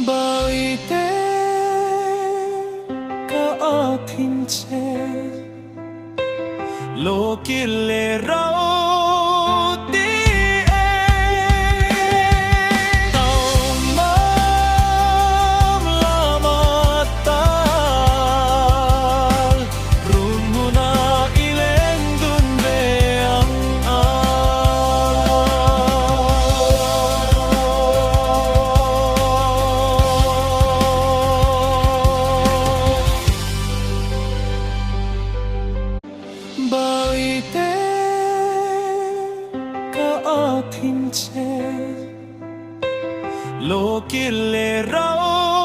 bởi thế cả thiên che lô kia lệ rau tí tàu mắm la mata rumuna ilen dun beang bởi thế cả thiên che lô kia lệ rau